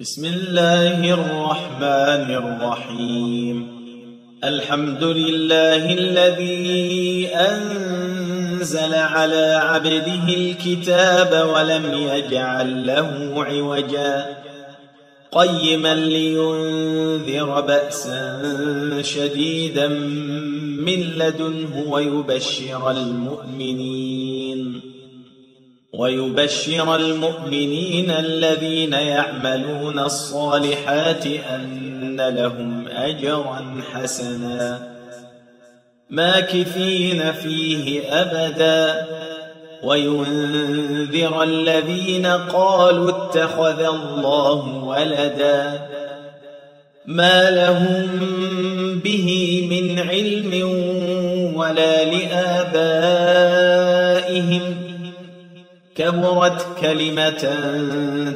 بسم الله الرحمن الرحيم. الحمد لله الذي أنزل على عبده الكتاب ولم يجعل له عوجا قيما لينذر بأسا شديدا من لدنه ويبشر المؤمنين الذين يعملون الصالحات أن لهم أجرا حسنا ماكثين فيه أبدا وينذر الذين قالوا اتخذ الله ولدا ما لهم به من علم ولا لآبائهم كبرت كلمة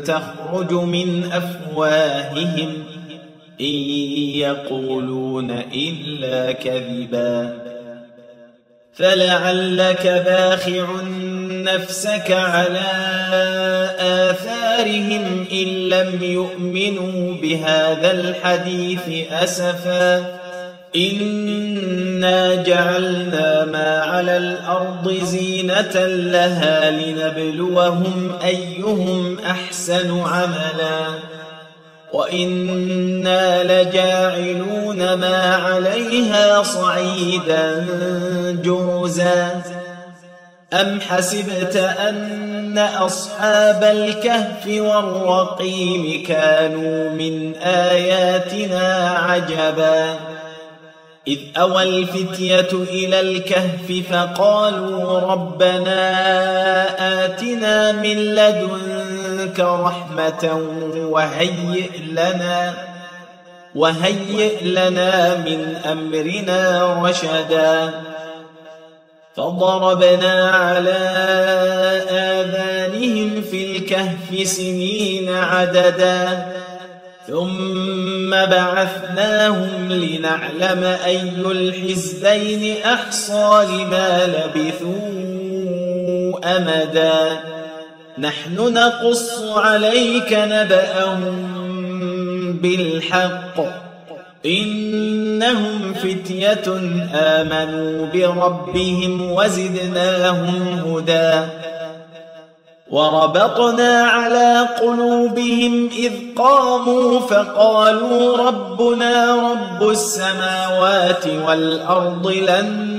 تخرج من أفواههم إن يقولون إلا كذبا فلعلك باخع نفسك على آثارهم إن لم يؤمنوا بهذا الحديث أسفا إنا جعلنا ما على الأرض زينة لها لنبلوهم أيهم أحسن عملا وإنا لجاعلون ما عليها صعيدا جرزا أم حسبت أن أصحاب الكهف والرقيم كانوا من آياتنا عجبا إذ أوى الفتية إلى الكهف فقالوا ربنا آتنا من لدنك رحمة وهيئ لنا من أمرنا رشدا فضربنا على آذانهم في الكهف سنين عددا ثم بعثناهم لنعلم أي الحزبين أحصى لما لبثوا أمدا نحن نقص عليك نبأهم بالحق إنهم فتية آمنوا بربهم وزدناهم هدى وربطنا على قلوبهم إذ قاموا فقالوا ربنا رب السماوات والأرض لن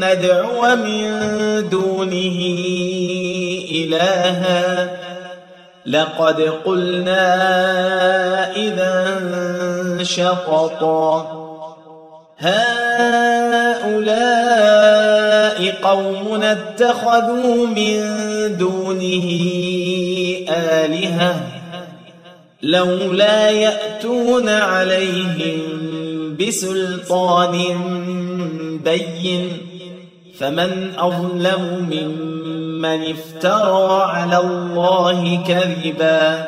ندعو من دونه إلها لقد قلنا إذا شططا هؤلاء قومنا اتخذوا من دونه آلهة لولا يأتون عليهم بسلطان بين فمن أظلم ممن افترى على الله كذبا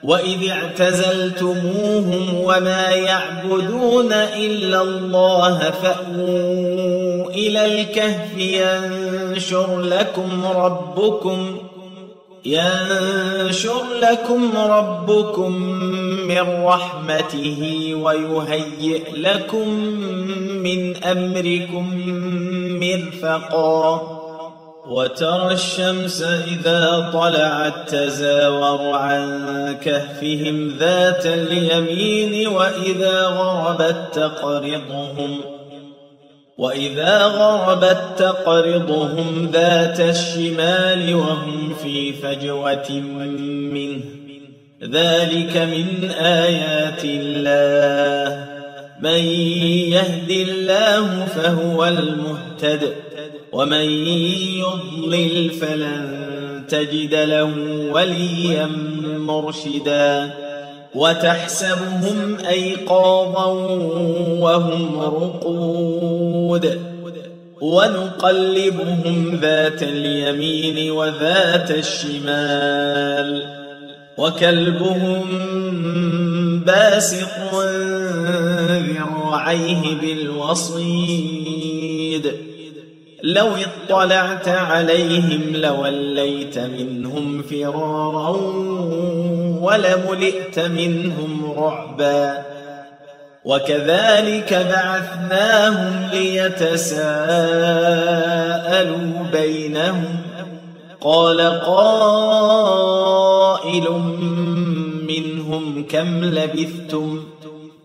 وإذ اعتزلتموهم وما يعبدون إلا الله فأووا إلى الكهف ينشر لكم ربكم من رحمته ويهيئ لكم من أمركم مرفقا وترى الشمس إذا طلعت تزاور عن كهفهم ذات اليمين وإذا غربت تقرضهم ذات الشمال وهم في فجوة منه ذلك من آيات الله من يهد الله فهو المهتد ومن يضلل فلن تجد له وليا مرشدا وتحسبهم أيقاظا وهم رقود ونقلبهم ذات اليمين وذات الشمال وكلبهم باسط ذراعيه بالوصيد لو اطلعت عليهم لوليت منهم فرارا ولملئت منهم رعبا وكذلك بعثناهم ليتساءلوا بينهم قال قائل منهم كم لبثتم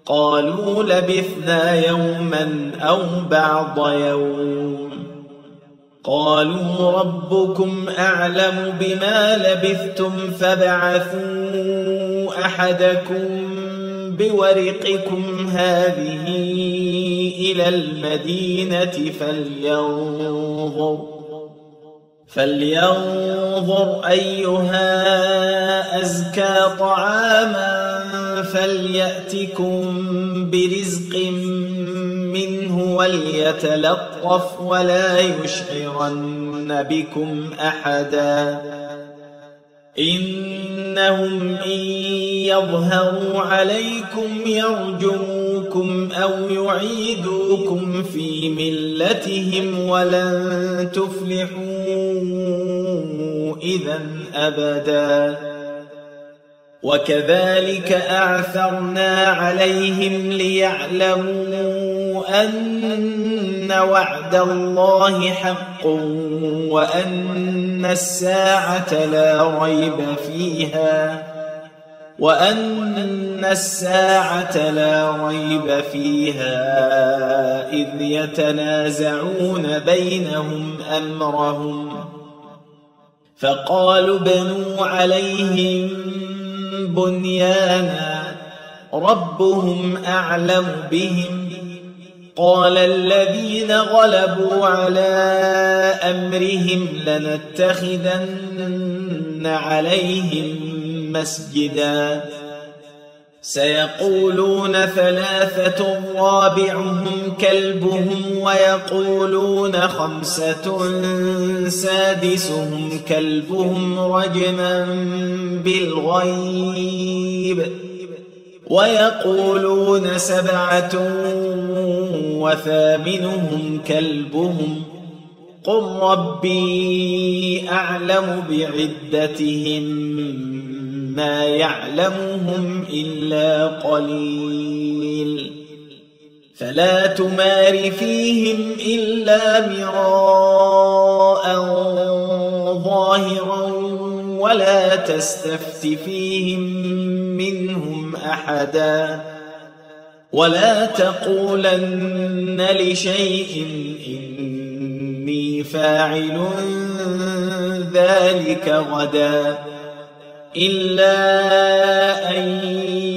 قالوا لبثنا يوما أو بعض يوم قالوا ربكم أعلم بما لبثتم فابعثوا أحدكم بورقكم هذه إلى المدينة فلينظر أيها أزكى طعاما فليأتكم برزق منه وليتلطف ولا يشعرن بكم أحدا إنهم إن يظهروا عليكم يرجموكم أو يعيدوكم في ملتهم ولن تفلحوا إذا أبدا وكذلك أعثرنا عليهم ليعلموا أن وعد الله حق وأن الساعة لا ريب فيها إذ يتنازعون بينهم أمرهم فقالوا ابنوا عليهم بنيانا ربهم أعلم بهم قال الذين غلبوا على أمرهم لنتخذن عليهم مسجدا سيقولون ثلاثة رابعهم كلبهم ويقولون خمسة سادسهم كلبهم رجما بالغيب ويقولون سبعة وثامنهم كلبهم قل ربي أعلم بعدتهم ما يعلمهم إلا قليل فلا تمار فيهم إلا مراء ظاهرا ولا تستفت فيهم منهم أحدا ولا تقولن لشيء إني فاعل ذلك غدا إلا أن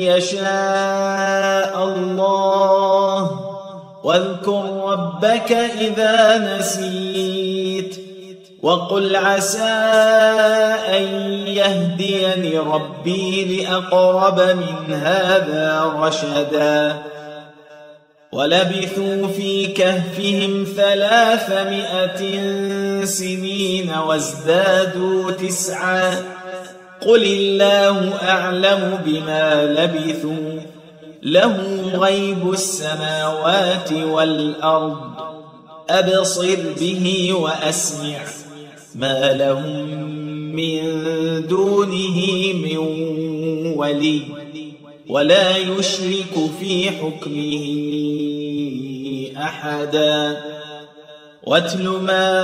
يشاء الله واذكر ربك إذا نسيت وقل عسى أن يهديني ربي لأقرب من هذا رشدا ولبثوا في كهفهم 300 سنين وازدادوا 9 قل الله أعلم بما لبثوا له غيب السماوات والأرض أبصر به وأسمع ما لهم من دونه من ولي ولا يشرك في حكمه أحدا واتل ما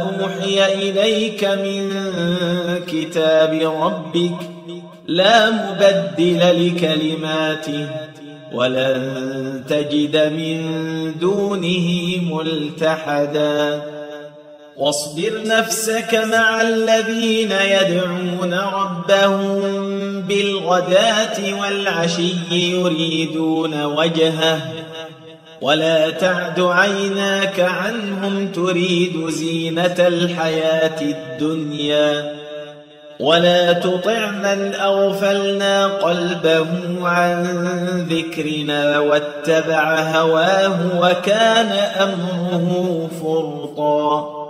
أوحي إليك من كتاب ربك لا مبدل لكلماته ولن تجد من دونه ملتحدا واصبر نفسك مع الذين يدعون ربهم بالغداة والعشي يريدون وجهه ولا تعد عيناك عنهم تريد زينة الحياة الدنيا ولا تطع من أغفلنا قلبه عن ذكرنا واتبع هواه وكان أمره فرطا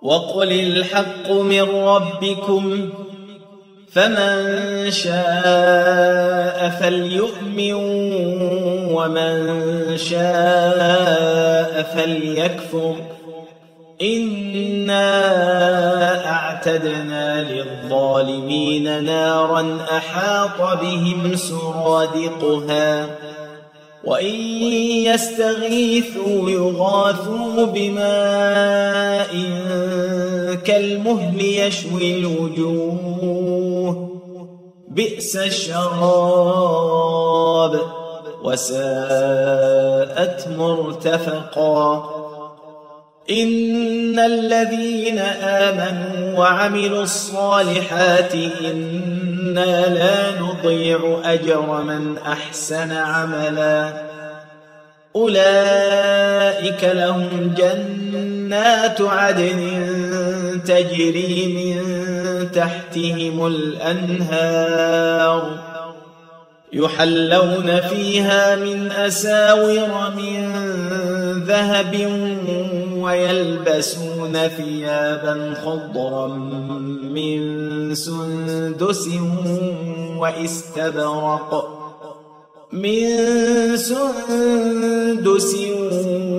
وقل الحق من ربكم فمن شاء فليؤمن ومن شاء فليكفر إنا أعتدنا للظالمين نارا أحاط بهم سرادقها وإن يستغيثوا يغاثوا بماء كالمهل يشوي الوجوه بئس الشراب وساءت مرتفقا إن الذين آمنوا وعملوا الصالحات إنا لا نضيع أجر من أحسن عملا أولئك لهم جنات عدن تجري من تحتهم الأنهار يحلون فيها من أساور من ذهب ويلبسون ثيابا خضرا من سندس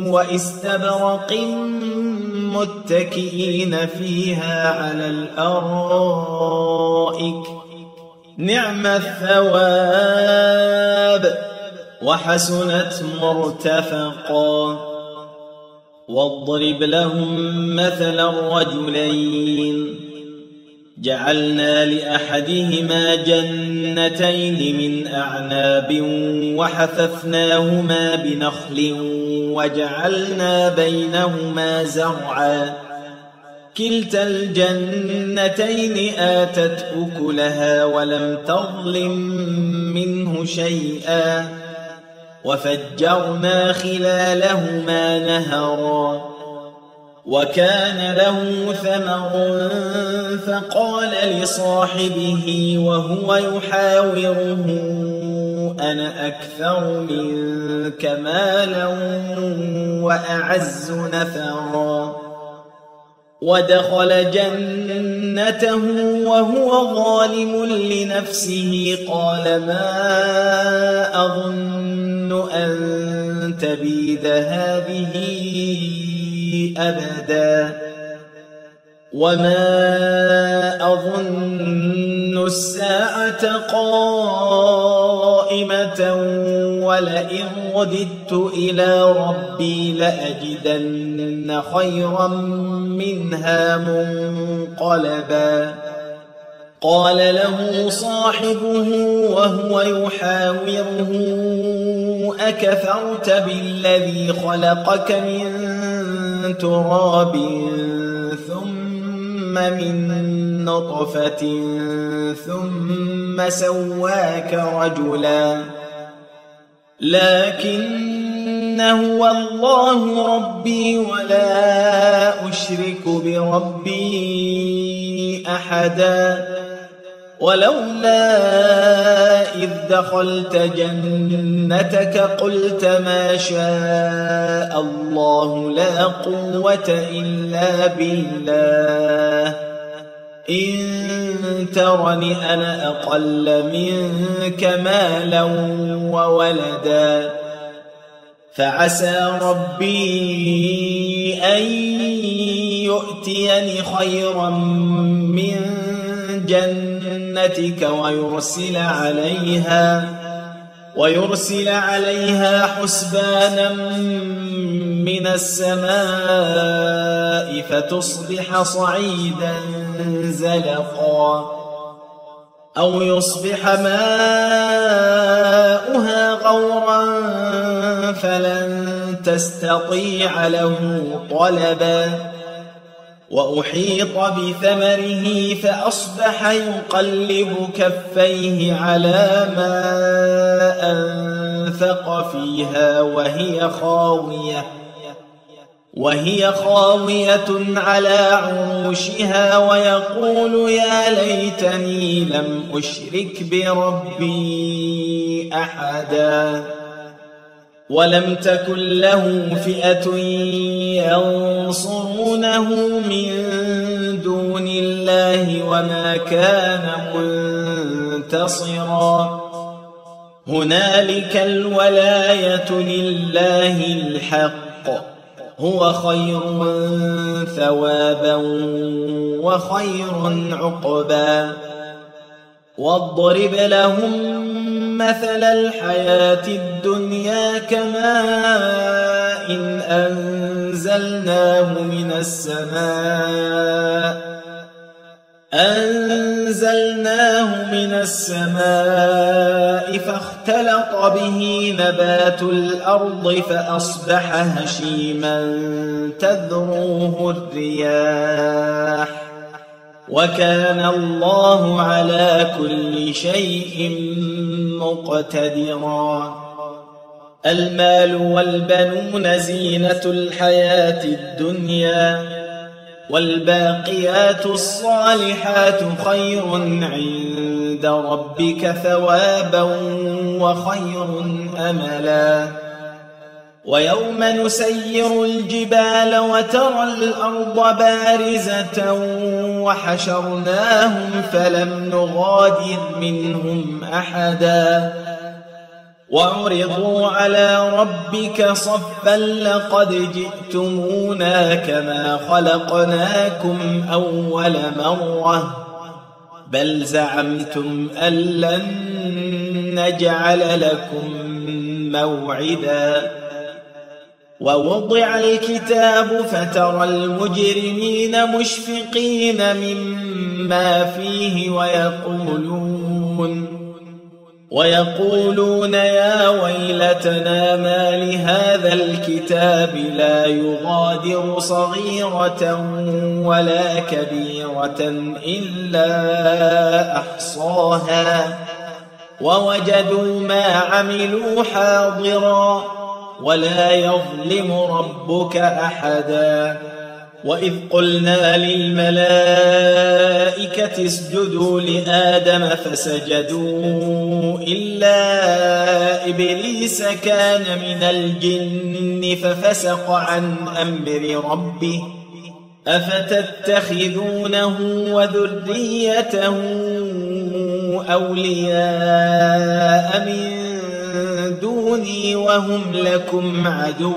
واستبرق متكئين فيها على الأرائك نعم الثواب وحسنت مرتفقا واضرب لهم مثل الرجلين جعلنا لأحدهما جنتين من أعناب وحففناهما بنخل وجعلنا بينهما زرعا كلتا الجنتين آتت أكلها ولم تظلم منه شيئا وفجرنا خلالهما نهرا وكان له ثمر فقال لصاحبه وهو يحاوره أنا أكثر منك مالا وأعز نفرا ودخل جنته وهو ظالم لنفسه قال ما أظن أن تبيد هذه أبدا وما أظن الساعة قائمة ولئن رددت إلى ربي لأجدن خيرا منها منقلبا قال له صاحبه وهو يحاوره أكفرت بالذي خلقك من تراب ثم من نطفة ثم سواك رجلا لكن هو الله ربي ولا أشرك بربي أحدا ولولا إذ دخلت جنتك قلت ما شاء الله لا قوة إلا بالله إن ترني أنا أقل منك مالا وولدا فعسى ربي أن يؤتيني خيرا من جنتك ويرسل عليها حسبانا من السماء فتصبح صعيدا زلقا أو يصبح ماؤها غورا فلن تستطيع له طلبا وأحيط بثمره فأصبح يقلب كفيه على ما أنفق فيها وهي خاوية على عروشها ويقول يا ليتني لم أشرك بربي أحدا ولم تكن له فئة ينصرونه من دون الله وما كان منتصرا هنالك الولاية لله الحق هو خير ثوابا وخير عقبا واضرب لهم مثل الحياة الدنيا كماء إن أنزلناه من السماء فاختلط به نبات الأرض فأصبح هشيما تذروه الرياح وكان الله على كل شيء مقتدرا المال والبنون زينة الحياة الدنيا والباقيات الصالحات خير عند ربك ثوابا وخير أملا ويوم نسير الجبال وترى الأرض بارزة وحشرناهم فلم نغادر منهم أحدا وعرضوا على ربك صفا لقد جئتمونا كما خلقناكم أول مرة بل زعمتم أن لن نجعل لكم موعدا ووضع الكتاب فترى المجرمين مشفقين مما فيه ويقولون يا ويلتنا ما لهذا الكتاب لا يغادر صغيرة ولا كبيرة إلا أحصاها ووجدوا ما عملوا حاضرا ولا يظلم ربك أحدا وإذ قلنا للملائكة اسجدوا لآدم فسجدوا إلا إبليس كان من الجن ففسق عن أمر ربه أفتتخذونه وذريته أولياء من دوني وهم لكم عدو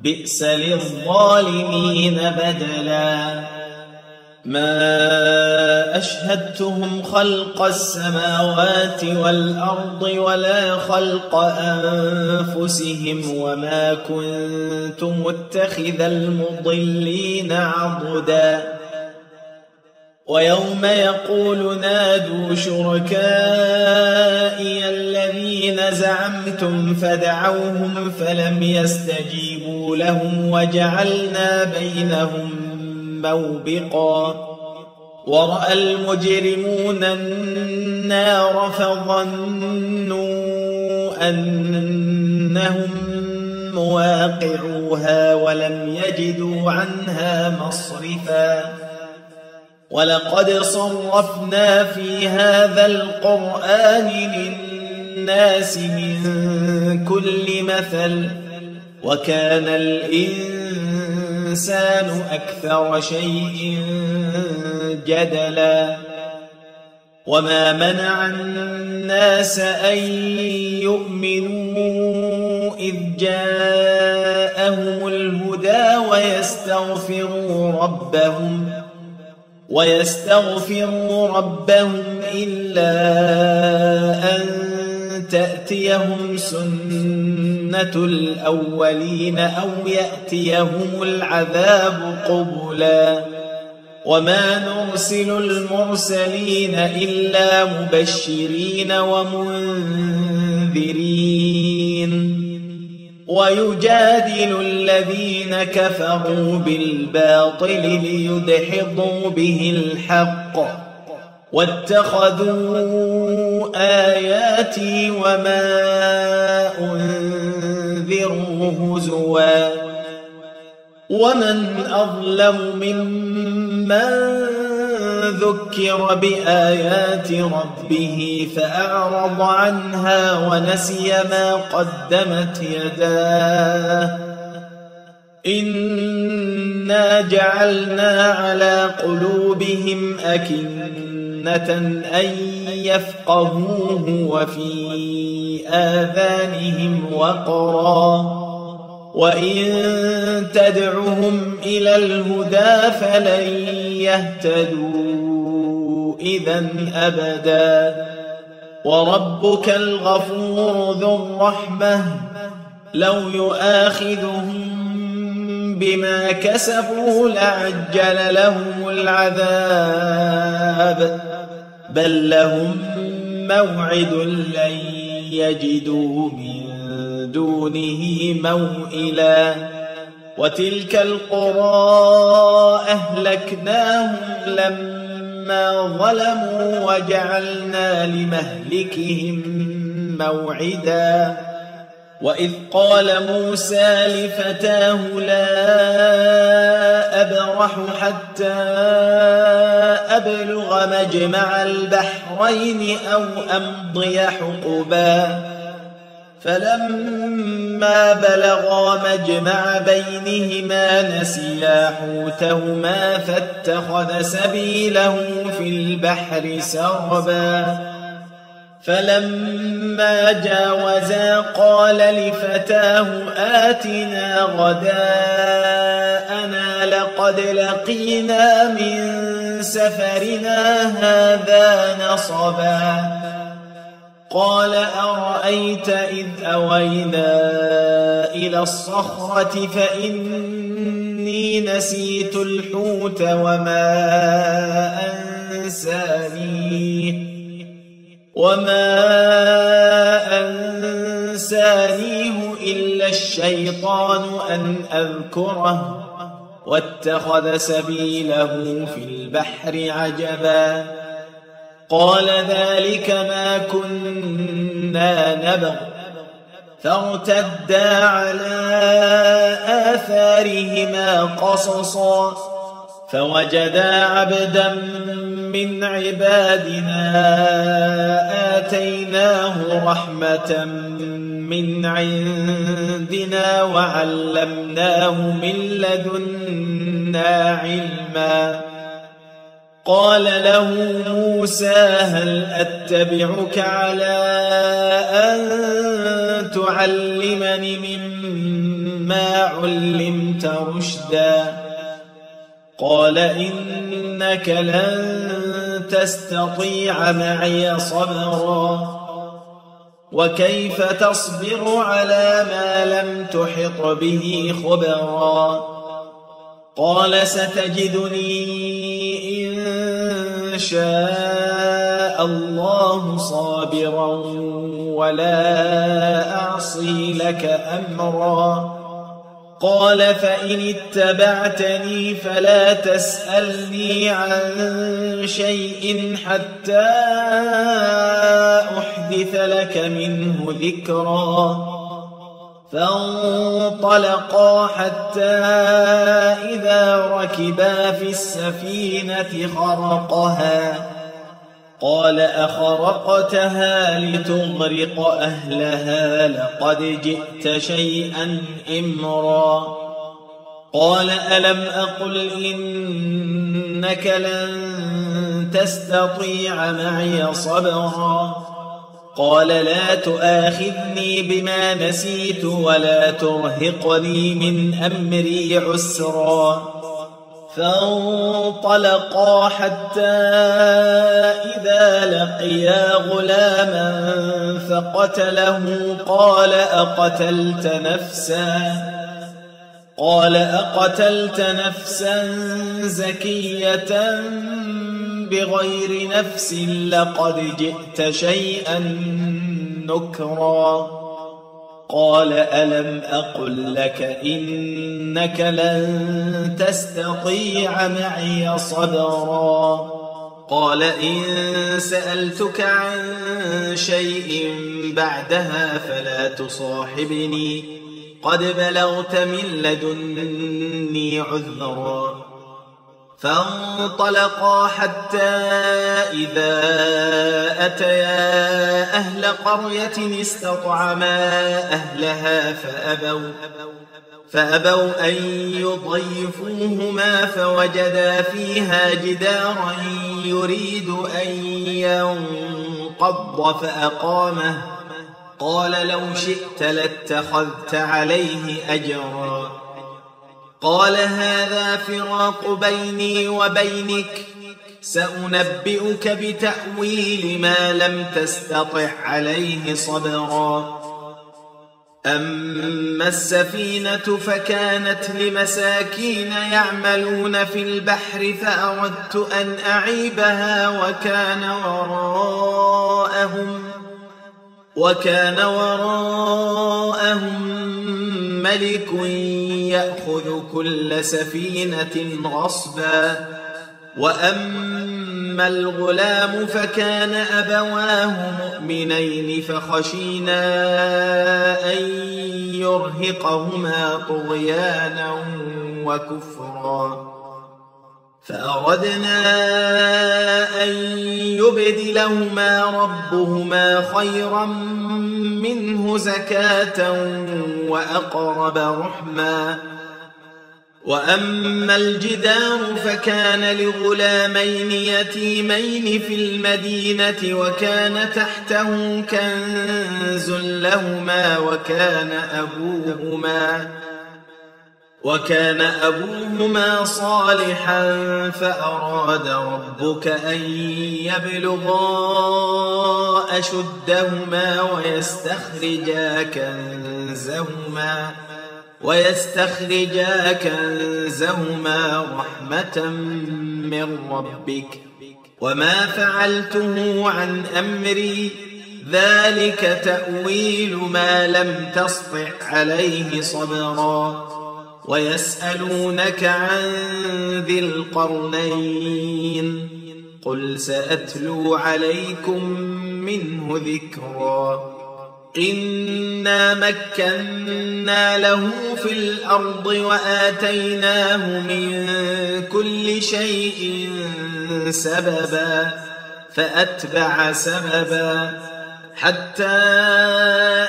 بئس للظالمين بدلا ما أشهدتهم خلق السماوات والأرض ولا خلق أنفسهم وما كنت متخذ المضلين عضدا ويوم يقول نادوا شركائي الذين زعمتم فدعوهم فلم يستجيبوا لهم وجعلنا بينهم موبقا ورأى المجرمون النار فظنوا أنهم مواقعوها ولم يجدوا عنها مصرفا ولقد صرفنا في هذا القرآن للناس من كل مثل وكان الإنسان أكثر شيء جدلا وما منع الناس أن يؤمنوا إذ جاءهم الهدى ويستغفروا ربهم إلا أن تأتيهم سنة الأولين أو يأتيهم العذاب قبلا وما نرسل المرسلين إلا مبشرين ومنذرين ويجادل الذين كفروا بالباطل ليدحضوا به الحق واتخذوا آياتي وما أنذروا هزوا ومن أظلم ممن ذكر بآيات ربه فأعرض عنها ونسي ما قدمت يداه إنا جعلنا على قلوبهم أكنة أن يفقهوه وفي آذانهم وقرا وإن تدعهم إلى الهدى فلن يهتدوا إذا أبدا وربك الغفور ذو الرحمة لو يؤاخذهم بما كسبوا لعجل لهم العذاب بل لهم موعد لن يجدوا من دونه موئلا وتلك القرى أهلكناهم لما ظلموا وجعلنا لمهلكهم موعدا وإذ قال موسى لفتاه لا أبرح حتى أبلغ مجمع البحرين أو أمضي حقبا فلما بلغا مجمع بينهما نسيا حوتهما فاتخذ سبيله في البحر سربا فلما جاوزا قال لفتاه آتنا غداءنا لقد لقينا من سفرنا هذا نصبا قال أرأيت إذ أوينا إلى الصخرة فإني نسيت الحوت وما أنسانيه إلا الشيطان أن أذكره واتخذ سبيله في البحر عجبا قال ذلك ما كنا نبغ فارتدا على آثارهما قصصا فوجدا عبدا من عبادنا آتيناه رحمة من عندنا وعلمناه من لدنا علما قال له موسى هل أتبعك على أن تعلمني مما علمت رشدا قال إنك لن تستطيع معي صبرا وكيف تصبر على ما لم تحط به خبرا قال ستجدني إن شاء الله صابرا ولا أعصي لك أمرا قال فإن اتبعتني فلا تسألني عن شيء حتى أحدث لك منه ذكرا فانطلقا حتى إذا ركبا في السفينة خرقها قال أخرقتها لتغرق أهلها لقد جئت شيئا إمرا قال ألم أقل إنك لن تستطيع معي صبرا قال لا تؤاخذني بما نسيت ولا ترهقني من أمري عسرا فانطلقا حتى إذا لقيا غلاما فقتله قال أقتلت نفسا زكية بغير نفس لقد جئت شيئا نكرا قال ألم أقل لك إنك لن تستطيع معي صبرا قال إن سألتك عن شيء بعدها فلا تصاحبني قد بلغت من لدني عذرا فانطلقا حتى إذا أتيا أهل قرية استطعما أهلها فأبوا أن يضيفوهما فوجدا فيها جدارا يريد أن ينقض قال لو شئت لاتخذت عليه أجرا قال هذا فراق بيني وبينك سأنبئك بتأويل ما لم تستطع عليه صبرا أما السفينة فكانت لمساكين يعملون في البحر فأردت أن أعيبها وكان وراءهم ملك يأخذ كل سفينة غصبا وأما الغلام فكان أبواه مؤمنين فخشينا أن يرهقهما طغيانا وكفرا فأردنا أن يبدلهما ربهما خيرا منه زكاة وأقرب رحما وأما الجدار فكان لغلامين يتيمين في المدينة وكان تحته كنز لهما وكان أبوهما صالحا فأراد ربك أن يبلغا أشدهما ويستخرجا كنزهما رحمة من ربك وما فعلته عن أمري ذلك تأويل ما لم تسطع عليه صبرا ويسألونك عن ذي القرنين قل سأتلو عليكم منه ذكرا إنا مكنا له في الأرض وآتيناه من كل شيء سببا فأتبع سببا حتى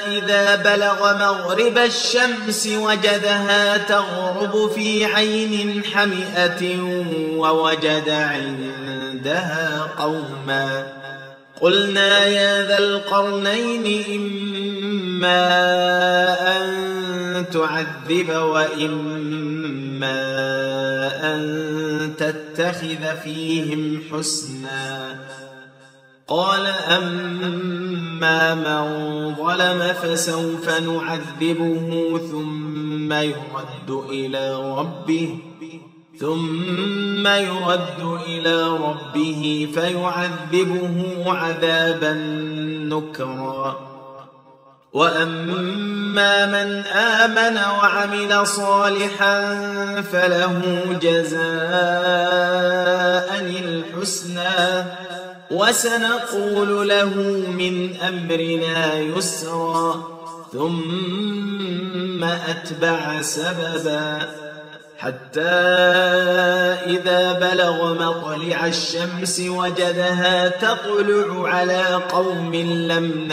إذا بلغ مغرب الشمس وجدها تغرب في عين حمئة ووجد عندها قوما قلنا يا ذا القرنين إما أن تعذب وإما أن تتخذ فيهم حسنا قال أما من ظلم فسوف نعذبه ثم يرد إلى ربه فيعذبه عذابا نكرا وأما من آمن وعمل صالحا فله جزاء الحسنى وسنقول له من أمرنا يسرا ثم أتبع سببا حتى إذا بلغ مطلع الشمس وجدها تطلع على قوم لم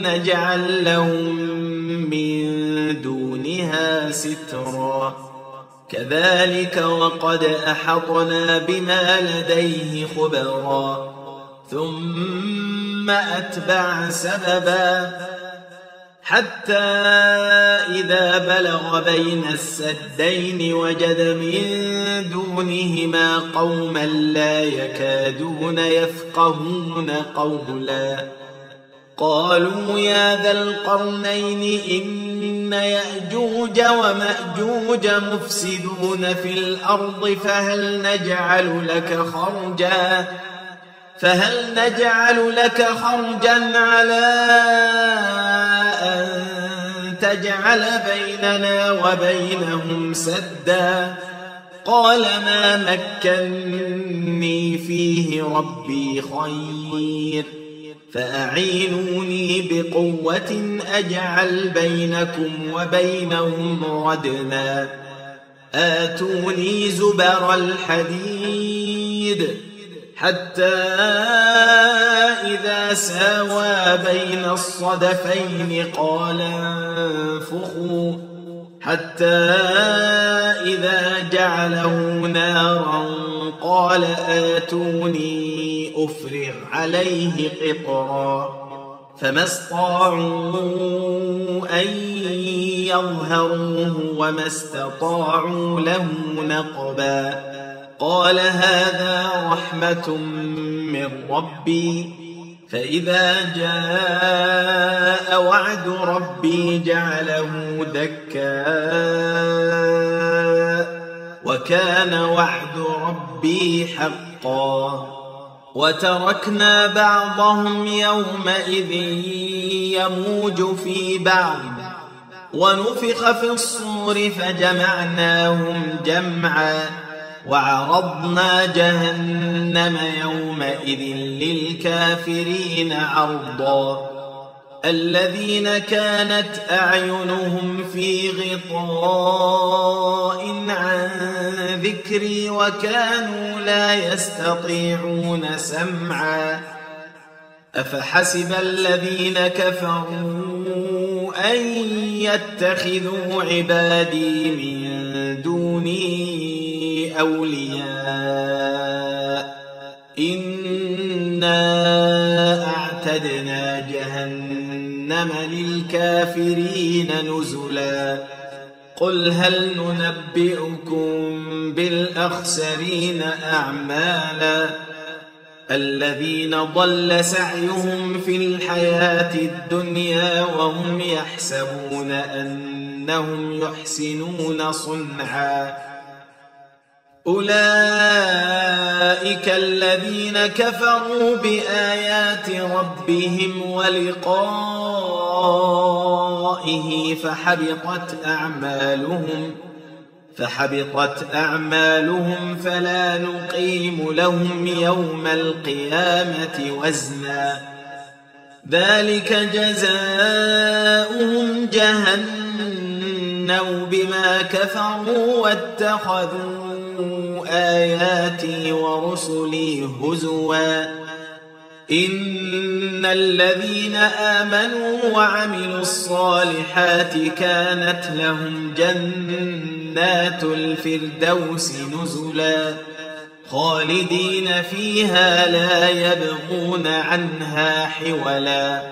نجعل لهم من دونها سترا كذلك وقد أحطنا بما لديه خبرا ثم أتبع سببا حتى إذا بلغ بين السدين وجد من دونهما قوما لا يكادون يفقهون قولا قالوا يا ذا القرنين إن يأجوج ومأجوج مفسدون في الأرض فهل نجعل لك خرجا على أن تجعل بيننا وبينهم سدا قال ما مكني فيه ربي خير فأعينوني بقوة أجعل بينكم وبينهم ردما آتوني زبر الحديد حتى إذا ساوى بين الصدفين قال انفخوا حتى إذا جعله نارا قال آتوني أفرغ عليه قطرا فما استطاعوا أن يظهروه وما استطاعوا له نقبا قال هذا رحمة من ربي فإذا جاء وعد ربي جعله دكاء وكان وعد ربي حقا وتركنا بعضهم يومئذ يموج في بعض ونفخ في الصور فجمعناهم جمعا وعرضنا جهنم يومئذ للكافرين عرضا الذين كانت أعينهم في غطاء عن ذكري وكانوا لا يستطيعون سمعا أفحسب الذين كفروا أن يتخذوا عبادي من دوني أولياء إنا أعتدنا جهنم للكافرين نزلا قل هل ننبئكم بالأخسرين أعمالا الذين ضل سعيهم في الحياة الدنيا وهم يحسبون أنهم يحسنون صنعا أولئك الذين كفروا بآيات ربهم ولقائه فحبطت أعمالهم فلا نقيم لهم يوم القيامة وزنا ذلك جزاؤهم جهنم بما كفروا واتخذوا آياتي ورسلي هزوا إن الذين آمنوا وعملوا الصالحات كانت لهم جنات الفردوس نزلا خالدين فيها لا يبغون عنها حولا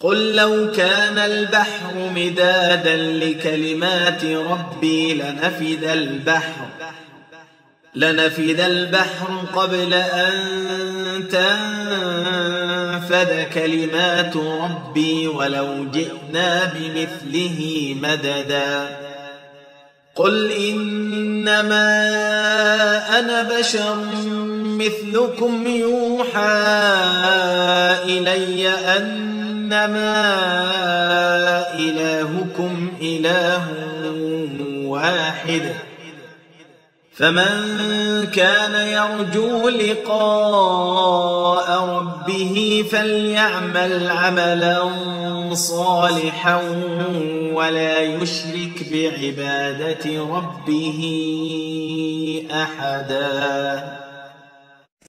قل لو كان البحر مدادا لكلمات ربي لنفد البحر قبل أن تنفد كلمات ربي ولو جئنا بمثله مددا قل إنما أنا بشر مثلكم يوحى إلي أنما إلهكم إله واحد فمن كان يرجو لقاء ربه فليعمل عملا صالحا ولا يشرك بعبادة ربه أحدا